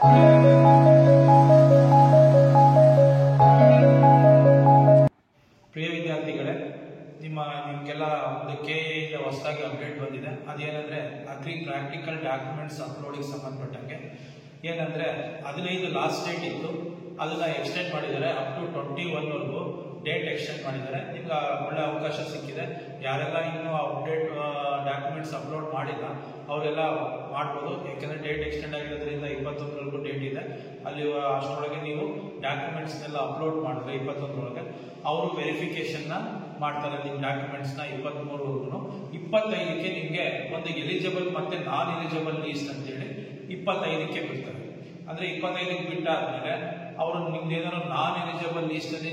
ಪ್ರಿಯ ವಿದ್ಯಾರ್ಥಿಗಳೇ, ನಿಮಗೆಲ್ಲ ಒಂದು ಕೆಎಯಿಂದ ಹೊಸದಾಗಿ ಅಪ್ಡೇಟ್ ಬಂದಿದೆ. ಅದೇನೆಂದರೆ ಅಗ್ರಿ ಪ್ರಾಕ್ಟಿಕಲ್ ಡಾಕ್ಯುಮೆಂಟ್ಸ್ ಅಪ್ಲೋಡಿಗೆ ಸಂಬಂಧಪಟ್ಟಂಗೆ ಏನಂದರೆ 15 ಲಾಸ್ಟ್ ಡೇಟ್ ಇತ್ತು, ಅದನ್ನು ಎಕ್ಸ್ಟೆಂಡ್ ಮಾಡಿದ್ದಾರೆ. ಅಪ್ ಟು 21ವರೆಗೂ ಡೇಟ್ ಎಕ್ಸ್ಟೆಂಡ್ ಮಾಡಿದ್ದಾರೆ. ನಿಮ್ಗೆ ಒಳ್ಳೆ ಅವಕಾಶ ಸಿಕ್ಕಿದೆ. ಯಾರೆಲ್ಲ ಇನ್ನೂ ಅಪ್ಡೇಟ್ ಡಾಕ್ಯುಮೆಂಟ್ಸ್ ಅಪ್ಲೋಡ್ ಮಾಡಿಲ್ಲ ಅವರೆಲ್ಲ ಮಾಡ್ಬೋದು. ಯಾಕೆಂದರೆ ಡೇಟ್ ಎಕ್ಸ್ಟೆಂಡ್ ಆಗಿರೋದ್ರಿಂದ 21ವರೆಗೂ ಡೇಟ್ ಇದೆ. ಅಲ್ಲಿ ಅಷ್ಟರೊಳಗೆ ನೀವು ಡಾಕ್ಯುಮೆಂಟ್ಸ್ನೆಲ್ಲ ಅಪ್ಲೋಡ್ ಮಾಡಿದ್ರೆ 21ರೊಳಗೆ ಅವರು ವೆರಿಫಿಕೇಶನ್ನ ಮಾಡ್ತಾರೆ ನಿಮ್ಮ ಡಾಕ್ಯುಮೆಂಟ್ಸ್ನ. 23ವರೆಗೂ 25ಕ್ಕೆ ನಿಮಗೆ ಒಂದು ಎಲಿಜಿಬಲ್ ಮತ್ತು ನಾನ್ ಎಲಿಜಿಬಲ್ ಲೀಸ್ಟ್ ಅಂತೇಳಿ 25ಕ್ಕೆ ಬಿಡ್ತಾರೆ. ಅಂದರೆ 25ಕ್ಕೆ ಬಿಟ್ಟಾದ್ಮೇಲೆ ಅವರು ನಿಮ್ದು ಏನಾದ್ರು ನಾನ್ ಎಲಿಜಿಬಲ್ ಲೀಸ್ಟಲ್ಲಿ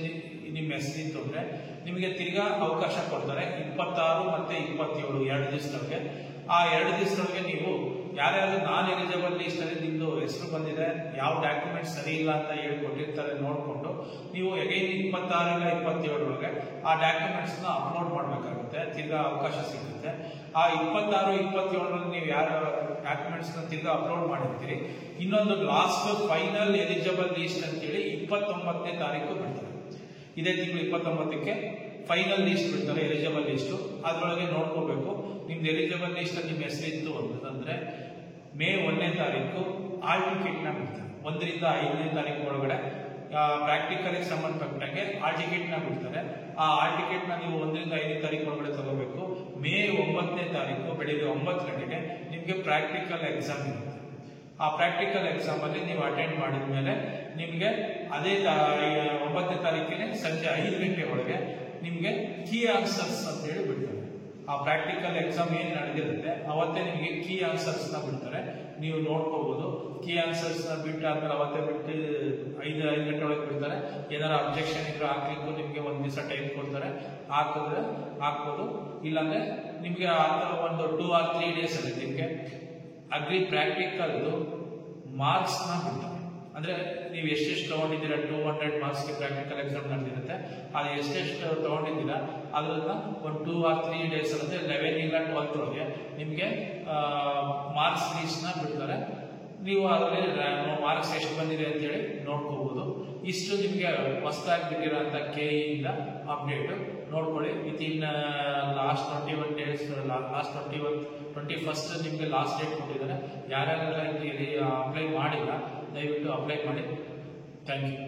ನಿಮ್ಮ ಹೆಸರಿತ್ತು ಅಂದರೆ ನಿಮಗೆ ತಿರ್ಗಾ ಅವಕಾಶ ಕೊಡ್ತಾರೆ 26 ಮತ್ತು 27 2 ದಿವಸದೊಳಗೆ. ಆ 2 ದಿವಸದೊಳಗೆ ನೀವು ಯಾರ್ಯಾರು ನಾನ್ ಎಲಿಜಿಬಲ್ ಲೀಸ್ಟಲ್ಲಿ ನಿಮ್ಮದು ಹೆಸರು ಬಂದಿದೆ, ಯಾವ ಡಾಕ್ಯುಮೆಂಟ್ಸ್ ಸರಿ ಇಲ್ಲ ಅಂತ ಹೇಳ್ಕೊಟ್ಟಿರ್ತಾರೆ ನೋಡಿಕೊಂಡು ನೀವು ಅಗೈನ್ 26 ಇಲ್ಲ 27ರೊಳಗೆ ಆ ಡಾಕ್ಯುಮೆಂಟ್ಸ್ನ ಅಪ್ಲೋಡ್ ಮಾಡಬೇಕಾಗುತ್ತೆ. ತಿರ್ಗಾ ಅವಕಾಶ ಸಿಗುತ್ತೆ. ಆ 26, 27ರಲ್ಲಿ ನೀವು ಯಾರು ಡಾಕ್ಯುಮೆಂಟ್ಸ್ನ ತಿರ್ಗಾ ಅಪ್ಲೋಡ್ ಮಾಡಿರ್ತೀರಿ, ಇನ್ನೊಂದು ಲಾಸ್ಟ್ ಫೈನಲ್ ಎಲಿಜಿಬಲ್ ಲೀಸ್ಟ್ ಅಂತೇಳಿ 29ನೇ ತಾರೀಕು ಬಿಡ್ತಾರೆ. ಇದೇ ತಿಂಗಳು 29ಕ್ಕೆ ಫೈನಲ್ ಲೀಸ್ಟ್ ಬಿಡ್ತಾರೆ, ಎಲಿಜಿಬಲ್ ಲೀಸ್ಟು. ಅದರೊಳಗೆ ನೋಡ್ಕೋಬೇಕು ನಿಮ್ದು ಎಲಿಜಿಬಲ್ ಲೀಸ್ಟಲ್ಲಿ ನಿಮ್ಮ ಹೆಸರಿತ್ತು ಅಂತಂದರೆ ಮೇ 1ನೇ ತಾರೀಕು ಆಲ್ ಟಿಕೆಟ್ನ ಬಿಡ್ತಾರೆ. 1ರಿಂದ 5ನೇ ತಾರೀಕು ಒಳಗಡೆ ಪ್ರಾಕ್ಟಿಕಲ್ಗೆ ಸಂಬಂಧಪಟ್ಟಂಗೆ ಆಲ್ ಟಿಕೆಟ್ನ ಬಿಡ್ತಾರೆ. ಆ ಆಲ್ ಟಿಕೆಟ್ನ ನೀವು 1ರಿಂದ 5ನೇ ತಾರೀಕು ಒಳಗಡೆ ತಗೋಬೇಕು. ಮೇ 9ನೇ ತಾರೀಕು ಬೆಳಿಗ್ಗೆ 9 ಗಂಟೆಗೆ ನಿಮಗೆ ಪ್ರಾಕ್ಟಿಕಲ್ ಎಕ್ಸಾಮ್ ಇರುತ್ತೆ. ಆ ಪ್ರಾಕ್ಟಿಕಲ್ ಎಕ್ಸಾಮಲ್ಲಿ ನೀವು ಅಟೆಂಡ್ ಮಾಡಿದ ಮೇಲೆ ನಿಮಗೆ ಅದೇ 9ನೇ ತಾರೀಕಿನ ಸಂಜೆ 5 ಗಂಟೆ ಒಳಗೆ ನಿಮಗೆ ಕೀ ಆನ್ಸರ್ಸ್ ಅಂತ ಹೇಳಿ ಬಿಡ್ತಾರೆ. ಆ ಪ್ರಾಕ್ಟಿಕಲ್ ಎಕ್ಸಾಮ್ ಏನು ನಡೆದಿರುತ್ತೆ ಅವತ್ತೇ ನಿಮಗೆ ಕೀ ಆನ್ಸರ್ಸ್ನ ಬಿಡ್ತಾರೆ. ನೀವು ನೋಡ್ಕೋಬಹುದು. ಕೀ ಆನ್ಸರ್ಸ್ನ ಬಿಟ್ಟಾದ್ಮೇಲೆ ಅವತ್ತೇ ಬಿಟ್ಟು 5 ಗಂಟೆ ಒಳಗೆ ಬಿಡ್ತಾರೆ. ಏನಾರು ಅಬ್ಜೆಕ್ಷನ್ ಇದ್ರೆ ಹಾಕ್ಲಿಕ್ಕೂ ನಿಮಗೆ ಒಂದು ದಿವಸ ಟೈಮ್ ಕೊಡ್ತಾರೆ. ಹಾಕಿದ್ರೆ ಹಾಕ್ಬೋದು, ಇಲ್ಲಾಂದ್ರೆ ನಿಮಗೆ ಆ ಥರ ಒಂದು 2 or 3 ಡೇಸ್ ಅಲ್ಲಿ ನಿಮಗೆ ಅಗ್ರಿ ಪ್ರಾಕ್ಟಿಕಲ್ದು ಮಾರ್ಕ್ಸ್ನ ಬಿಡ್ತಾರೆ. ಅಂದರೆ ನೀವು ಎಷ್ಟೆಷ್ಟು ತೊಗೊಂಡಿದ್ದೀರಾ, 200 ಮಾರ್ಕ್ಸ್ಗೆ ಪ್ರಾಕ್ಟಿಕಲ್ ಎಕ್ಸಾಮ್ ನಡೆದಿರುತ್ತೆ. ಅದು ಎಷ್ಟೆಷ್ಟು ತೊಗೊಂಡಿದ್ದೀರಾ ಅದನ್ನ ಒಂದು 2 or 3 ಡೇಸ್ ಅಂದರೆ 11 ಇಲ್ಲ 12 ಒಳಗೆ ನಿಮಗೆ ಮಾರ್ಕ್ಸ್ ಲೀಸ್ಟ್ನ ಬಿಡ್ತಾರೆ. ನೀವು ಅದರಲ್ಲಿ ಮಾರ್ಕ್ಸ್ ಎಷ್ಟು ಬಂದಿದೆ ಅಂತೇಳಿ ನೋಡ್ಕೋಬಹುದು. ಇಷ್ಟು ನಿಮಗೆ ಹೊಸದಾಗಿ ಬಿಟ್ಟಿರೋಂಥ ಕೆಇಯಿಂದ ಅಪ್ಡೇಟು ನೋಡ್ಕೊಳ್ಳಿ. Within last 21 days, last 21st ನಿಮಗೆ ಲಾಸ್ಟ್ ಡೇಟ್ ಕೊಟ್ಟಿದ್ದಾರೆ. ಯಾರ್ಯಾರೆಲ್ಲ ಇಲ್ಲಿ ಅಪ್ಲೈ ಮಾಡಿಲ್ಲ ದಯವಿಟ್ಟು ಅಪ್ಲೈ ಮಾಡಿ. Thank you.